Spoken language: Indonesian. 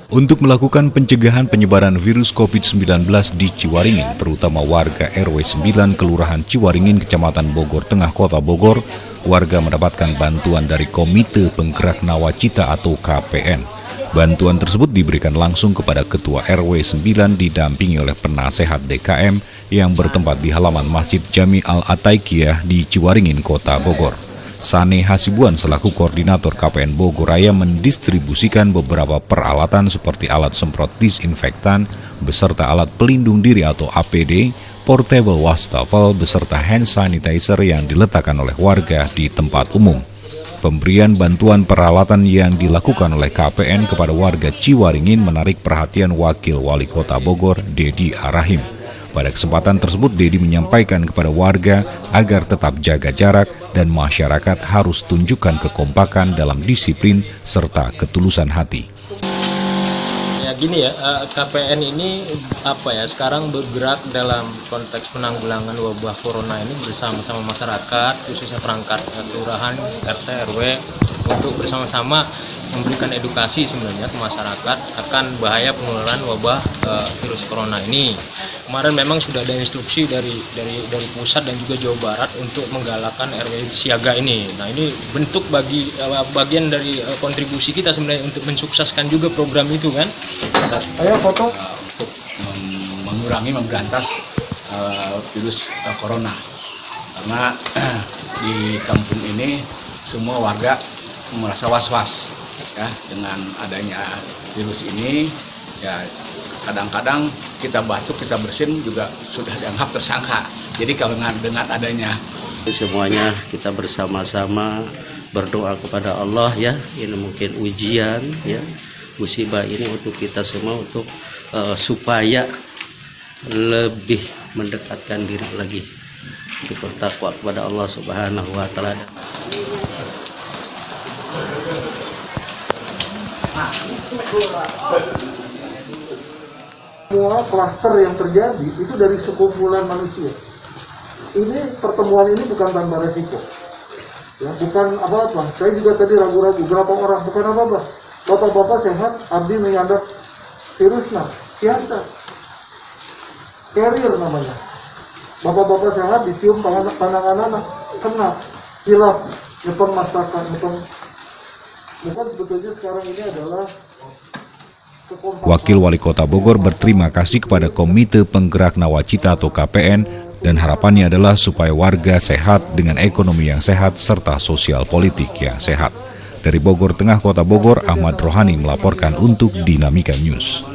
Untuk melakukan pencegahan penyebaran virus COVID-19 di Ciwaringin, terutama warga RW 9 Kelurahan Ciwaringin, Kecamatan Bogor Tengah, Kota Bogor, warga mendapatkan bantuan dari Komite Penggerak Nawacita atau KPN. Bantuan tersebut diberikan langsung kepada Ketua RW 9 didampingi oleh penasehat DKM yang bertempat di halaman Masjid Jami Al-Ataikiyah di Ciwaringin, Kota Bogor. Sane Hasibuan selaku koordinator KPN Bogor Raya mendistribusikan beberapa peralatan seperti alat semprot disinfektan beserta alat pelindung diri atau APD, portable wastafel beserta hand sanitizer yang diletakkan oleh warga di tempat umum. Pemberian bantuan peralatan yang dilakukan oleh KPN kepada warga Ciwaringin menarik perhatian Wakil Wali Kota Bogor, Dedi Arahim. Pada kesempatan tersebut, Dedi menyampaikan kepada warga agar tetap jaga jarak dan masyarakat harus tunjukkan kekompakan dalam disiplin serta ketulusan hati. Ya gini ya, KPN ini sekarang bergerak dalam konteks penanggulangan wabah corona ini bersama-sama masyarakat, khususnya perangkat kelurahan, RT, RW, untuk bersama-sama memberikan edukasi sebenarnya ke masyarakat akan bahaya penularan wabah virus corona ini. Kemarin memang sudah ada instruksi dari pusat dan juga Jawa Barat untuk menggalakkan RW siaga ini. Nah, ini bentuk bagian dari kontribusi kita sebenarnya untuk mensukseskan juga program itu kan. Ayo foto untuk memberantas virus corona. Karena di kampung ini semua warga merasa was-was ya dengan adanya virus ini. Ya kadang-kadang kita batuk, kita bersin juga sudah dianggap tersangka. Jadi kalau dengan adanya semuanya kita bersama-sama berdoa kepada Allah ya. Ini mungkin ujian ya, musibah ini untuk kita semua untuk supaya lebih mendekatkan diri lagi, bertakwa kepada Allah Subhanahu wa taala. Semua klaster yang terjadi itu dari sekumpulan manusia. Ini pertemuan ini bukan tanpa resiko. Ya, bukan apa-apa. Saya juga tadi ragu-ragu berapa orang, bukan apa-apa. Bapak-bapak sehat, abdi menyadap virusnya, biasa. Carrier namanya. Bapak-bapak sehat dicium pandangan anak, kena, hilaf, nyepeng masyarakat, bukan sebetulnya sekarang ini adalah Wakil Wali Kota Bogor berterima kasih kepada Komite Penggerak Nawacita atau KPN dan harapannya adalah supaya warga sehat dengan ekonomi yang sehat serta sosial politik yang sehat. Dari Bogor Tengah, Kota Bogor, Ahmad Rohani melaporkan untuk Dinamika News.